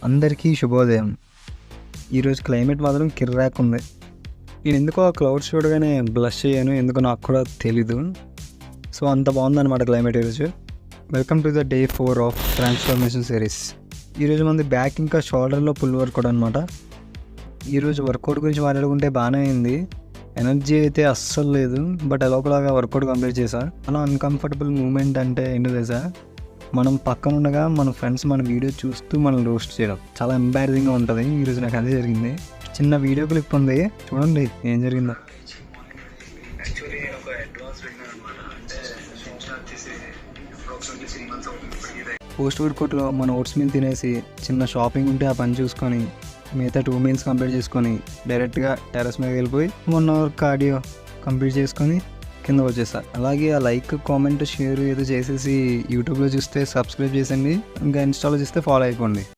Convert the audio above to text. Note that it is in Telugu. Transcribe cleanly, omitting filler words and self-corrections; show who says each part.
Speaker 1: అందరికీ శుభోదయం. ఈరోజు క్లైమేట్ మాత్రం కిర్రాక్ ఉంది. నేను ఎందుకో ఆ క్లౌడ్స్ చూడగానే బ్లష్ అయ్యాను. ఎందుకో నాకు కూడా తెలీదు. సో అంత బాగుందన్నమాట క్లైమేట్ ఈరోజు. Welcome to the day 4 of transformation series. ఈరోజు మంది బ్యాక్ ఇంకా షోల్డర్లో పుల్ వర్కౌట్ అనమాట. ఈరోజు వర్కౌట్ గురించి మాట్లాడుకుంటే బాగానే అయింది. ఎనర్జీ అయితే అస్సలు లేదు, బట్ ఎలాగోలాగా వర్కౌట్ కంప్లీట్ చేశా. అలా అన్కంఫర్టబుల్ మూమెంట్ అంటే ఏంటో తెలుసా, మనం పక్కన ఉండగా మన ఫ్రెండ్స్ మన వీడియో చూస్తూ మనం రోస్ట్ చేయడం చాలా ఎంబారసింగ్గా ఉంటుంది. ఈరోజు నాకు అదే జరిగింది. చిన్న వీడియో క్లిప్ ఉంది, చూడండి ఏం జరిగిందో. పోస్ట్ వర్కౌట్లో మన ఓట్స్ మీల్ తినేసి చిన్న షాపింగ్ ఉంటే ఆ పని చూసుకొని మిగతా 2 మీల్స్ కంప్లీట్ చేసుకొని డైరెక్ట్గా టెర్రస్ మీద వెళ్ళిపోయి 1 అవర్ కార్డియో కంప్లీట్ చేసుకొని కింద వచ్చేస్తా. అలాగే ఆ లైక్, కామెంట్, షేర్ ఏదో చేసేసి యూట్యూబ్లో చూస్తే సబ్స్క్రైబ్ చేసండి, ఇంకా ఇన్స్టాలో చూస్తే ఫాలో అయిపోండి.